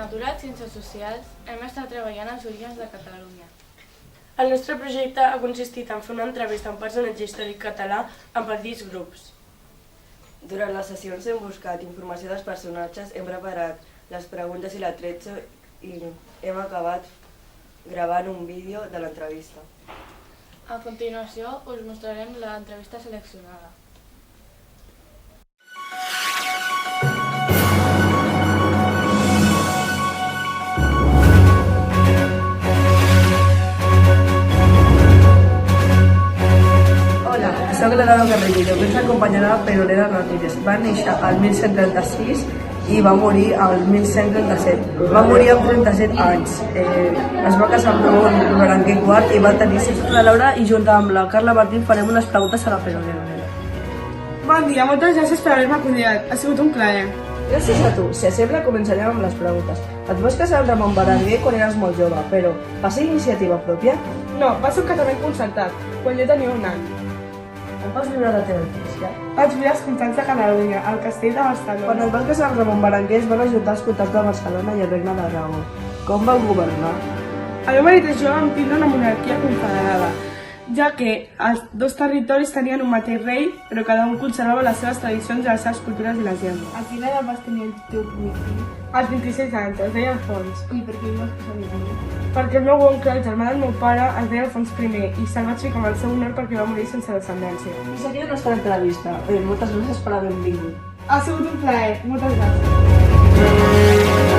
Naturals i Ciències Socials hem estat treballant als orígens de Catalunya. El nostre projecte ha consistit en fer una entrevista amb personatge històric català amb petits grups. Durant les sessions hem buscat informació dels personatges, hem preparat les preguntes i l'atretzo i hem acabat gravant un vídeo de l'entrevista. A continuació us mostrarem l'entrevista seleccionada. Soc l'Helena Carrillo, que ens acompanyarà per Olera Ramírez. Va néixer al 1136 i va morir al 1137. Va morir amb 37 anys. Es va casar amb Ramon Berenguer IV i va tenir 6 fills. La Laura i junt amb la Carla Martín farem unes preguntes a la Perolera. Bon dia, moltes gràcies per haver-me convidat. Ha sigut un plaer. Gràcies a tu. Si sembla, començarem amb les preguntes. Et vas casar amb Ramon Berenguer quan eres molt jove, però va ser iniciativa pròpia? No, va ser un casament concertat, quan jo tenia 1 any. On vas viure la teva infància? Vaig viure als comtats de Catalunya, al castell de Barcelona. Quan et vas casar amb Ramon Berenguer es van ajuntar els comtats de Barcelona i el regne d'Aragó. Com vau governar? El meu marit i jo vam tindre una monarquia confederada, ja que els dos territoris tenien un mateix rei, però cada un conservava les seves tradicions i les seves cultures i les llengües. A quina edat vas tenir el teu primer fill? Als 26 anys, es deia Alfons. I per què el vas casar amb ell? Perquè el meu oncle, el germà del meu pare, es deia Alfons I i se'l vaig ficar amb el seu honor perquè va morir sense descendència. Fins aquí la nostra entrevista. Moltes gràcies per haver vingut. Ha sigut un plaer, moltes gràcies.